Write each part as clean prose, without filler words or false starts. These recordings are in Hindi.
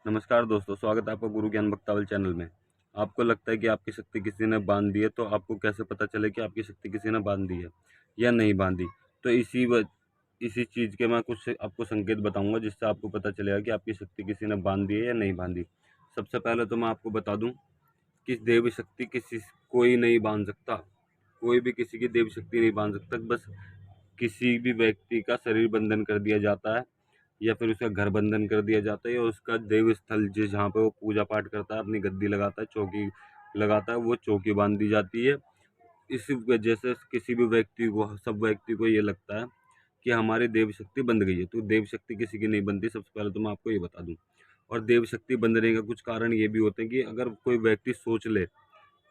नमस्कार दोस्तों, स्वागत है आपका गुरु ज्ञान भक्तावल चैनल में। आपको लगता है कि आपकी शक्ति किसी ने बांध दी है, तो आपको कैसे पता चले कि आपकी शक्ति किसी ने बांध दी है या नहीं बांधी? तो इसी चीज़ के मैं कुछ आपको संकेत बताऊंगा, जिससे आपको पता चलेगा कि आपकी शक्ति किसी ने बांध दी है या नहीं बांधी। सबसे पहले तो मैं आपको बता दूं कि देवी शक्ति कोई नहीं बांध सकता। कोई भी किसी की देवी शक्ति नहीं बांध सकता। बस किसी भी व्यक्ति का शरीर बंधन कर दिया जाता है, या फिर उसका घर बंधन कर दिया जाता है, या उसका देव स्थल जहाँ पे वो पूजा पाठ करता है, अपनी गद्दी लगाता है, चौकी लगाता है, वो चौकी बांध दी जाती है। इस वजह से किसी भी सब व्यक्ति को ये लगता है कि हमारी देव शक्ति बंध गई है। तो देव शक्ति किसी की नहीं बनती, सबसे पहले तो मैं आपको ये बता दूं। और देव शक्ति बंधने का कुछ कारण ये भी होते हैं कि अगर कोई व्यक्ति सोच ले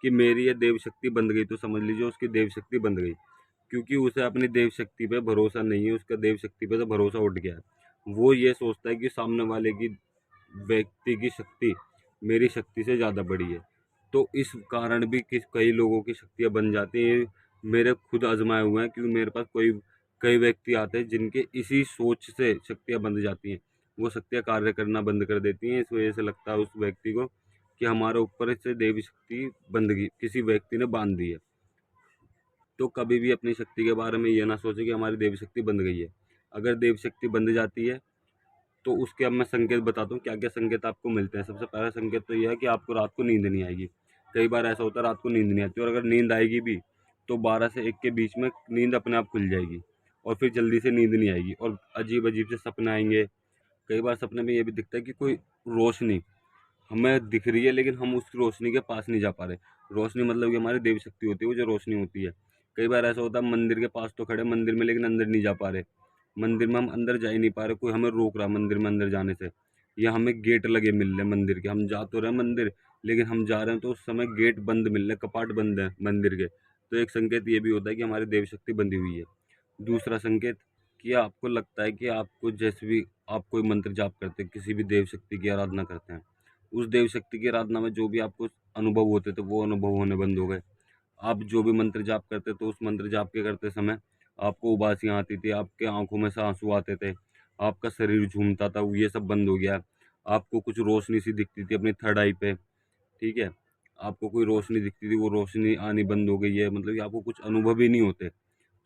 कि मेरी ये देव शक्ति बंध गई, तो समझ लीजिए उसकी देव शक्ति बंध गई, क्योंकि उसे अपनी देव शक्ति पे भरोसा नहीं है। उसका देव शक्ति पे तो भरोसा उठ गया है। वो ये सोचता है कि सामने वाले की व्यक्ति की शक्ति मेरी शक्ति से ज़्यादा बड़ी है। तो इस कारण भी कई लोगों की शक्तियाँ बन जाती हैं। मेरे खुद आजमाए हुए हैं, क्योंकि मेरे पास कई व्यक्ति आते हैं जिनके इसी सोच से शक्तियाँ बंध जाती हैं। वो शक्तियाँ कार्य करना बंद कर देती हैं। इस वजह से लगता है उस व्यक्ति को कि हमारे ऊपर से देवी शक्ति बंध गई, किसी व्यक्ति ने बांध दी है। तो कभी भी अपनी शक्ति के बारे में ये ना सोचें कि हमारी देवी शक्ति बंध गई है। अगर देवी शक्ति बंध जाती है, तो उसके अब मैं संकेत बताता हूँ क्या क्या संकेत आपको मिलते हैं। सबसे पहला संकेत तो यह है कि आपको रात को नींद नहीं आएगी। कई बार ऐसा होता है रात को नींद नहीं आती, और अगर नींद आएगी भी तो 12 से 1 के बीच में नींद अपने आप खुल जाएगी, और फिर जल्दी से नींद नहीं आएगी, और अजीब अजीब से सपने आएंगे। कई बार सपने में ये भी दिखता है कि कोई रोशनी हमें दिख रही है, लेकिन हम उस रोशनी के पास नहीं जा पा रहे। रोशनी मतलब कि हमारी देवी शक्ति होती है, वो जो रोशनी होती है। कई बार ऐसा होता है मंदिर के पास तो खड़े मंदिर में, लेकिन अंदर नहीं जा पा रहे। मंदिर में हम अंदर जा ही नहीं पा रहे, कोई हमें रोक रहा है मंदिर में अंदर जाने से, या हमें गेट लगे मिल रहे मंदिर के। हम जा तो रहे मंदिर, लेकिन हम जा रहे हैं तो उस समय गेट बंद मिल रहे, कपाट बंद है मंदिर के। तो एक संकेत ये भी होता है कि हमारी देव शक्ति बंधी हुई है। दूसरा संकेत कि आपको लगता है कि आपको जैसे भी आप कोई मंत्र जाप करते हैं, किसी भी देव शक्ति की आराधना करते हैं, उस देव शक्ति की आराधना में जो भी आपको अनुभव होते थे, वो अनुभव होने बंद हो गए। आप जो भी मंत्र जाप करते, तो उस मंत्र जाप के करते समय आपको उबासियाँ आती थी, आपके आंखों में से आंसू आते थे, आपका शरीर झूमता था, ये सब बंद हो गया। आपको कुछ रोशनी सी दिखती थी अपनी थर्ड आई पे, ठीक है। आपको कोई रोशनी दिखती थी, वो रोशनी आनी बंद हो गई है। मतलब कि आपको कुछ अनुभव ही नहीं होते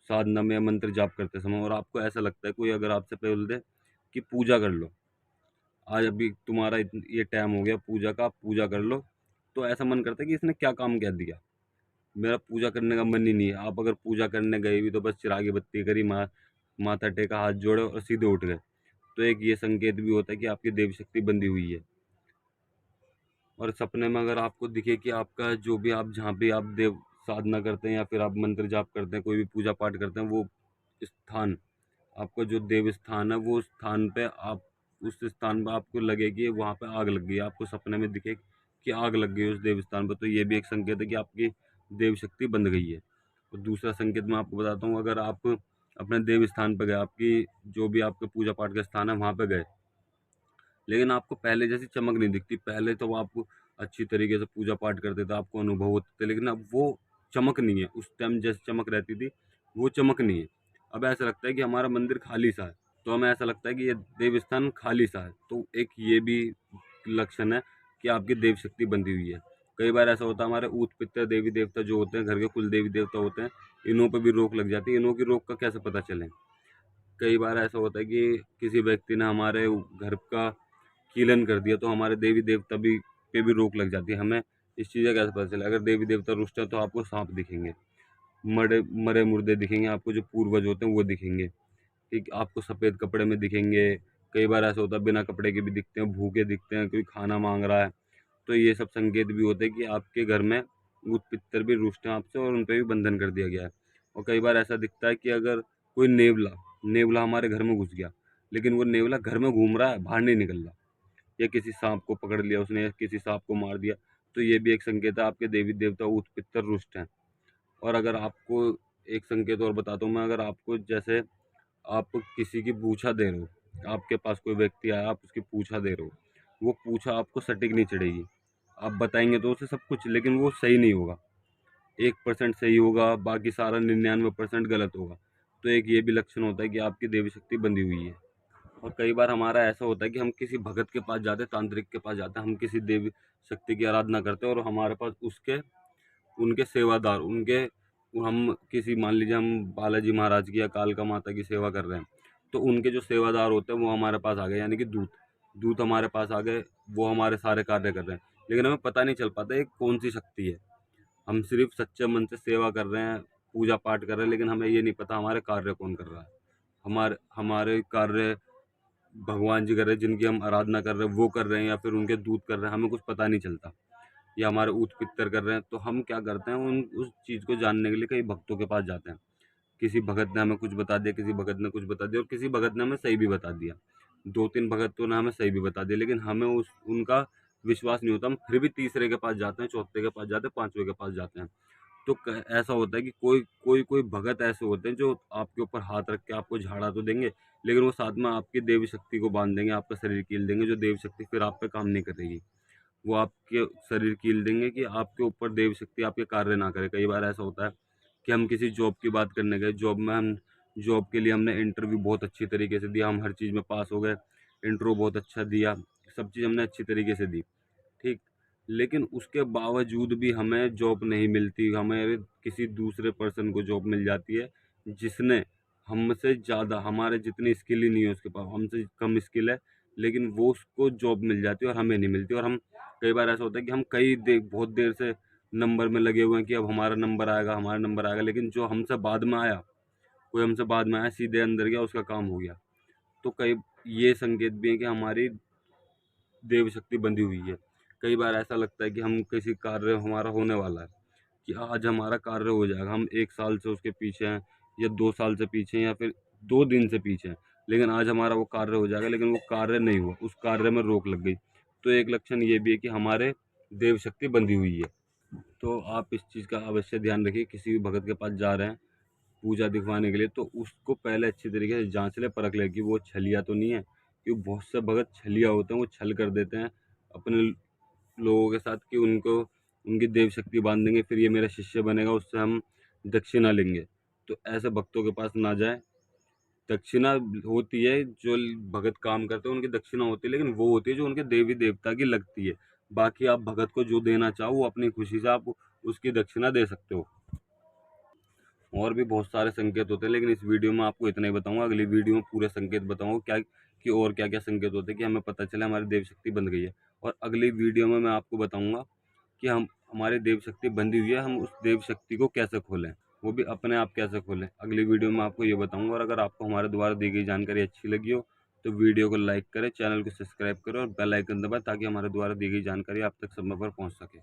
साधना में या मंत्र जाप करते समय। और आपको ऐसा लगता है कोई अगर आपसे बोल दे कि पूजा कर लो, आज अभी तुम्हारा ये टाइम हो गया पूजा का, आप पूजा कर लो, तो ऐसा मन करता है कि इसने क्या काम कह दिया, मेरा पूजा करने का मन ही नहीं है। आप अगर पूजा करने गए भी तो बस चिरागी बत्ती करी, माथा टेका, हाथ जोड़े और सीधे उठ गए। तो एक ये संकेत भी होता है कि आपकी देवी शक्ति बंधी हुई है। और सपने में अगर आपको दिखे कि आपका जो भी आप जहाँ भी आप देव साधना करते हैं, या फिर आप मंत्र जाप करते हैं, कोई भी पूजा पाठ करते हैं, वो स्थान, आपका जो देव स्थान है, वो स्थान पे आप उस स्थान पे आपको लगे कि वहाँ पे आग लग गई है, आपको सपने में दिखे कि आग लग गई उस देव स्थान पर, तो ये भी एक संकेत है कि आपकी देव शक्ति बंध गई है। और दूसरा संकेत मैं आपको बताता हूँ, अगर आप अपने देव स्थान पर गए, आपकी जो भी आपके पूजा पाठ का स्थान है वहाँ पे गए, लेकिन आपको पहले जैसी चमक नहीं दिखती। पहले तो आप अच्छी तरीके से पूजा पाठ करते थे, आपको अनुभव होते थे, लेकिन अब वो चमक नहीं है। उस टाइम जैसी चमक रहती थी, वो चमक नहीं है। अब ऐसा लगता है कि हमारा मंदिर खाली सा है, तो हमें ऐसा लगता है कि ये देव स्थान खाली सा है। तो एक ये भी लक्षण है कि आपकी देव शक्ति बंधी हुई है। कई बार ऐसा होता है हमारे ऊत पितर देवी देवता जो होते हैं, घर के कुल देवी देवता होते हैं, इन्हों पे भी रोक लग जाती है। इन्हों की रोक का कैसे पता चले? कई बार ऐसा होता है कि किसी व्यक्ति ने हमारे घर का कीलन कर दिया, तो हमारे देवी देवता भी पे भी रोक लग जाती है। हमें इस चीज़ का कैसे पता चले? अगर देवी देवता रुष्ट है तो आपको सांप दिखेंगे, मरे मरे मुर्दे दिखेंगे, आपको जो पूर्वज होते हैं वो दिखेंगे, ठीक, आपको सफ़ेद कपड़े में दिखेंगे। कई बार ऐसा होता है बिना कपड़े के भी दिखते हैं, भूखे दिखते हैं, कोई खाना मांग रहा है। तो ये सब संकेत भी होते हैं कि आपके घर में भूत पितर भी रुष्ट हैं आपसे, और उन पर भी बंधन कर दिया गया है। और कई बार ऐसा दिखता है कि अगर कोई नेवला नेवला हमारे घर में घुस गया, लेकिन वो नेवला घर में घूम रहा है, बाहर नहीं निकल रहा, या किसी सांप को पकड़ लिया उसने, या किसी सांप को मार दिया, तो ये भी एक संकेत है आपके देवी देवता ऊत पितर रुष्ट हैं। और अगर आपको एक संकेत और बताता हूँ मैं, अगर आपको जैसे आप किसी की पूछा दे रहे हो, आपके पास कोई व्यक्ति आया, आप उसकी पूछा दे रहे हो, वो पूछा आपको सटीक नहीं चढ़ेगी। आप बताएंगे तो उसे सब कुछ, लेकिन वो सही नहीं होगा। 1% सही होगा, बाकी सारा 99% गलत होगा। तो एक ये भी लक्षण होता है कि आपकी देवी शक्ति बंधी हुई है। और कई बार हमारा ऐसा होता है कि हम किसी भगत के पास जाते हैं, तांत्रिक के पास जाते हैं, हम किसी देवी शक्ति की आराधना करते हैं और हमारे पास उसके उनके सेवादार उनके हम किसी मान लीजिए हम बालाजी महाराज की या कालका माता की सेवा कर रहे हैं, तो उनके जो सेवादार होते हैं वो हमारे पास आ गए, यानी कि दूत दूत हमारे पास आ गए, वो हमारे सारे कार्य कर रहे हैं, लेकिन हमें पता नहीं चल पाता ये कौन सी शक्ति है। हम सिर्फ सच्चे मन से सेवा कर रहे हैं, पूजा पाठ कर रहे हैं, लेकिन हमें ये नहीं पता हमारे कार्य कौन कर रहा है। हमारे हमारे कार्य भगवान जी कर रहे हैं, जिनकी हम आराधना कर रहे हैं वो कर रहे हैं, या फिर उनके दूत कर रहे हैं, हमें कुछ पता नहीं चलता। या हमारे ऊत पितर कर रहे हैं, तो हम क्या करते हैं, उस चीज़ को जानने के लिए कई भक्तों के पास जाते हैं। किसी भगत ने हमें कुछ बता दिया, किसी भगत ने कुछ बता दिया, और किसी भगत ने हमें सही भी बता दिया। 2-3 भगतों ने हमें सही भी बता दिया, लेकिन हमें उनका विश्वास नहीं होता। हम फिर भी तीसरे के पास जाते हैं, चौथे के पास जाते हैं, पांचवें के पास जाते हैं। तो ऐसा होता है कि कोई भगत ऐसे होते हैं जो आपके ऊपर हाथ रख के आपको झाड़ा तो देंगे, लेकिन वो साथ में आपकी देवी शक्ति को बांध देंगे, आपका शरीर कील देंगे, जो देवी शक्ति फिर आप पे काम नहीं करेगी। वो आपके शरीर कील देंगे कि आपके ऊपर देव शक्ति आपके कार्य ना करे। कई बार ऐसा होता है कि हम किसी जॉब की बात करने गए, जॉब के लिए हमने इंटरव्यू बहुत अच्छी तरीके से दिया, हम हर चीज़ में पास हो गए, इंटरव्यू बहुत अच्छा दिया, सब चीज़ हमने अच्छी तरीके से दी, ठीक। लेकिन उसके बावजूद भी हमें जॉब नहीं मिलती, हमें किसी दूसरे पर्सन को जॉब मिल जाती है, जिसने हमसे ज़्यादा, हमारे जितनी स्किल ही नहीं है उसके पास, हमसे कम स्किल है, लेकिन वो उसको जॉब मिल जाती है और हमें नहीं मिलती। और हम कई बार ऐसा होता है कि हम बहुत देर से नंबर में लगे हुए हैं कि अब हमारा नंबर आएगा, हमारा नंबर आएगा, लेकिन जो हमसे बाद में आया, कोई हमसे बाद में आया, सीधे अंदर गया, उसका काम हो गया। तो कई ये संकेत भी है कि हमारी देव शक्ति बंधी हुई है। कई बार ऐसा लगता है कि हम किसी कार्य हमारा होने वाला है, कि आज हमारा कार्य हो जाएगा, हम 1 साल से उसके पीछे हैं, या 2 साल से पीछे हैं, या फिर 2 दिन से पीछे हैं, लेकिन आज हमारा वो कार्य हो जाएगा, लेकिन वो कार्य नहीं हुआ, उस कार्य में रोक लग गई। तो एक लक्षण ये भी है कि हमारे देव शक्ति बंधी हुई है। तो आप इस चीज़ का अवश्य ध्यान रखिए, किसी भी भगत के पास जा रहे हैं पूजा दिखवाने के लिए, तो उसको पहले अच्छी तरीके से जांच ले, परख ले कि वो छलिया तो नहीं है, क्योंकि बहुत से भगत छलिया होते हैं, वो छल कर देते हैं अपने लोगों के साथ कि उनको उनकी देव शक्ति बांध देंगे, फिर ये मेरा शिष्य बनेगा, उससे हम दक्षिणा लेंगे। तो ऐसे भक्तों के पास ना जाए। दक्षिणा होती है, जो भगत काम करते हैं उनकी दक्षिणा होती है, लेकिन वो होती है जो उनके देवी देवता की लगती है। बाकी आप भगत को जो देना चाहो वो अपनी खुशी से आप उसकी दक्षिणा दे सकते हो। और भी बहुत सारे संकेत होते हैं, लेकिन इस वीडियो में आपको इतना ही बताऊंगा। अगली वीडियो में पूरे संकेत बताऊंगा क्या कि और क्या क्या संकेत होते हैं कि हमें पता चले हमारी देव शक्ति बंध गई है। और अगली वीडियो में मैं आपको बताऊंगा कि हम हमारी देव शक्ति बंधी हुई है, हम उस देव शक्ति को कैसे खोलें, वो भी अपने आप कैसे खोलें। अगली वीडियो में आपको ये बताऊंगा। और अगर आपको हमारे द्वारा दी गई जानकारी अच्छी लगी हो तो वीडियो को लाइक करें, चैनल को सब्सक्राइब करें और बेल आइकन दबाएं, ताकि हमारे द्वारा दी गई जानकारी आप तक समय पर पहुँच सके।